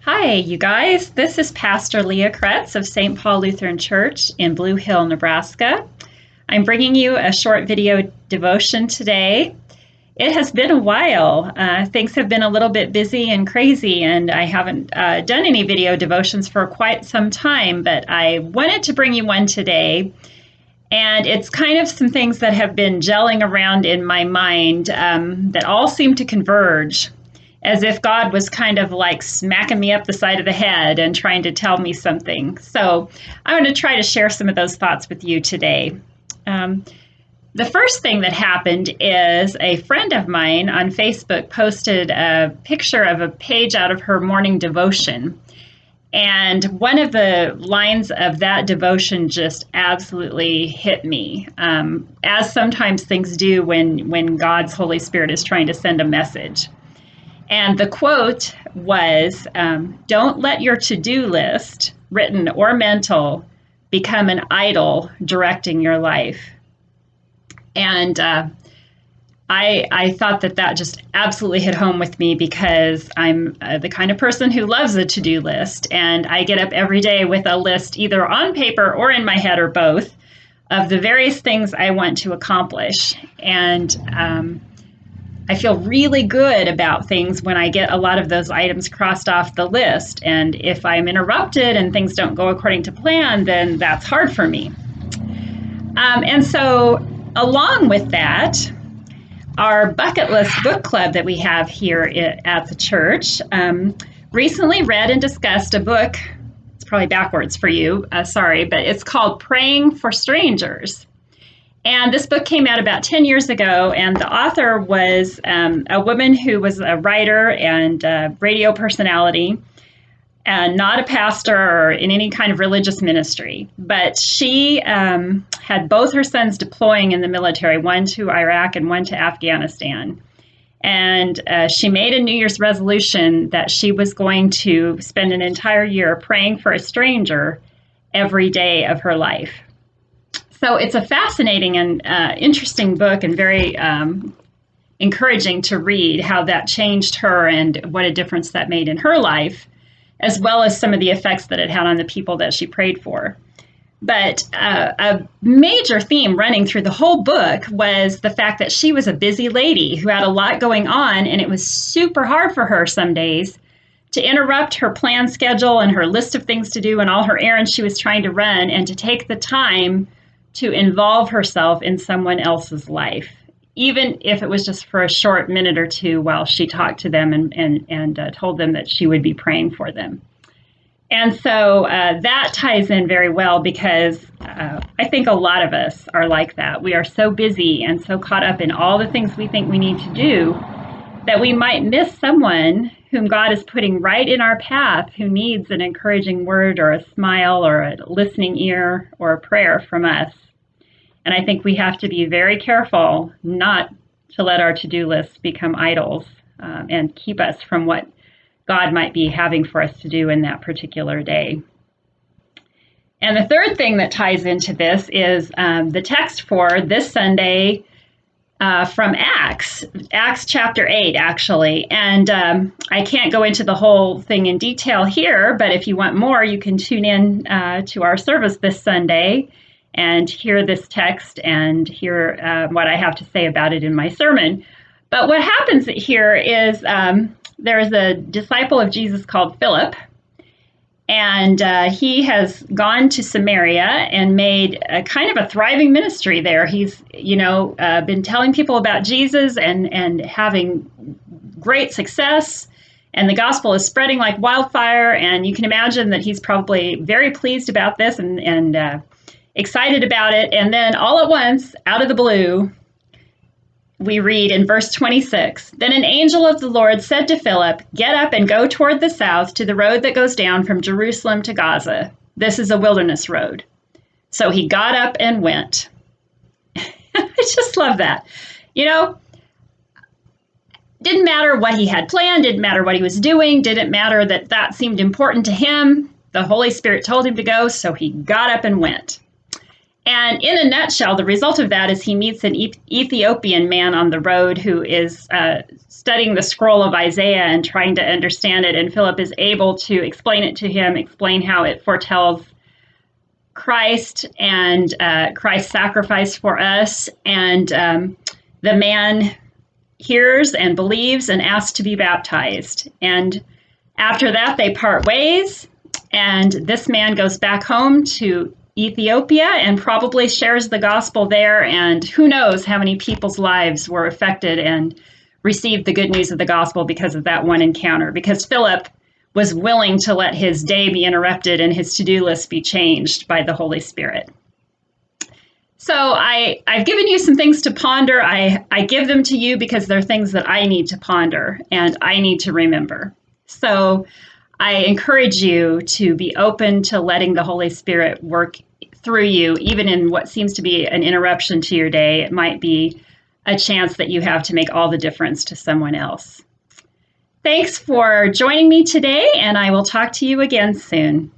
Hi, you guys. This is Pastor Leah Kretz of St. Paul Lutheran Church in Blue Hill, Nebraska. I'm bringing you a short video devotion today. It has been a while. Things have been a little bit busy and crazy, and I haven't done any video devotions for quite some time, but I wanted to bring you one today. And it's kind of some things that have been gelling around in my mind that all seem to converge, as if God was kind of like smacking me up the side of the head and trying to tell me something. So I'm going to try to share some of those thoughts with you today. The first thing that happened is a friend of mine on Facebook posted a picture of a page out of her morning devotion. And one of the lines of that devotion just absolutely hit me, as sometimes things do when God's Holy Spirit is trying to send a message. And the quote was, "Don't let your to-do list, written or mental, become an idol directing your life." And I thought that just absolutely hit home with me, because I'm the kind of person who loves a to-do list. And I get up every day with a list, either on paper or in my head or both, of the various things I want to accomplish. And I feel really good about things when I get a lot of those items crossed off the list. And if I'm interrupted and things don't go according to plan, then that's hard for me. And so along with that, our bucket list book club that we have here at the church recently read and discussed a book. It's probably backwards for you, sorry, but it's called Praying for Strangers. And this book came out about 10 years ago, and the author was a woman who was a writer and a radio personality, and not a pastor or in any kind of religious ministry. But she had both her sons deploying in the military, one to Iraq and one to Afghanistan. And she made a New Year's resolution that she was going to spend an entire year praying for a stranger every day of her life. So it's a fascinating and interesting book, and very encouraging to read how that changed her and what a difference that made in her life, as well as some of the effects that it had on the people that she prayed for. But a major theme running through the whole book was the fact that she was a busy lady who had a lot going on, and it was super hard for her some days to interrupt her planned schedule and her list of things to do and all her errands she was trying to run, and to take the time to involve herself in someone else's life, even if it was just for a short minute or two while she talked to them and told them that she would be praying for them. And so that ties in very well, because I think a lot of us are like that. We are so busy and so caught up in all the things we think we need to do that we might miss someone whom God is putting right in our path, who needs an encouraging word or a smile or a listening ear or a prayer from us. And I think we have to be very careful not to let our to-do lists become idols and keep us from what God might be having for us to do in that particular day. And the third thing that ties into this is the text for this Sunday from Acts chapter 8, actually. And I can't go into the whole thing in detail here, but if you want more, you can tune in to our service this Sunday and hear this text and hear what I have to say about it in my sermon. But what happens here is there is a disciple of Jesus called Philip, and he has gone to Samaria and made a kind of a thriving ministry there. He's, been telling people about Jesus and having great success, and the gospel is spreading like wildfire. And you can imagine that he's probably very pleased about this and excited about it. And then all at once, out of the blue, we read in verse 26, "Then an angel of the Lord said to Philip, 'Get up and go toward the south to the road that goes down from Jerusalem to Gaza. This is a wilderness road.' So he got up and went." I just love that. Didn't matter what he had planned, didn't matter what he was doing, didn't matter that seemed important to him. The Holy Spirit told him to go, so he got up and went. And in a nutshell, the result of that is he meets an Ethiopian man on the road who is studying the scroll of Isaiah and trying to understand it. And Philip is able to explain it to him, explain how it foretells Christ and Christ's sacrifice for us. And the man hears and believes and asks to be baptized. And after that, they part ways. And this man goes back home to Ethiopia and probably shares the gospel there. And who knows how many people's lives were affected and received the good news of the gospel because of that one encounter, because Philip was willing to let his day be interrupted and his to-do list be changed by the Holy Spirit. So I've given you some things to ponder. I give them to you because they're things that I need to ponder and I need to remember. So I encourage you to be open to letting the Holy Spirit work through you, even in what seems to be an interruption to your day. It might be a chance that you have to make all the difference to someone else. Thanks for joining me today, and I will talk to you again soon.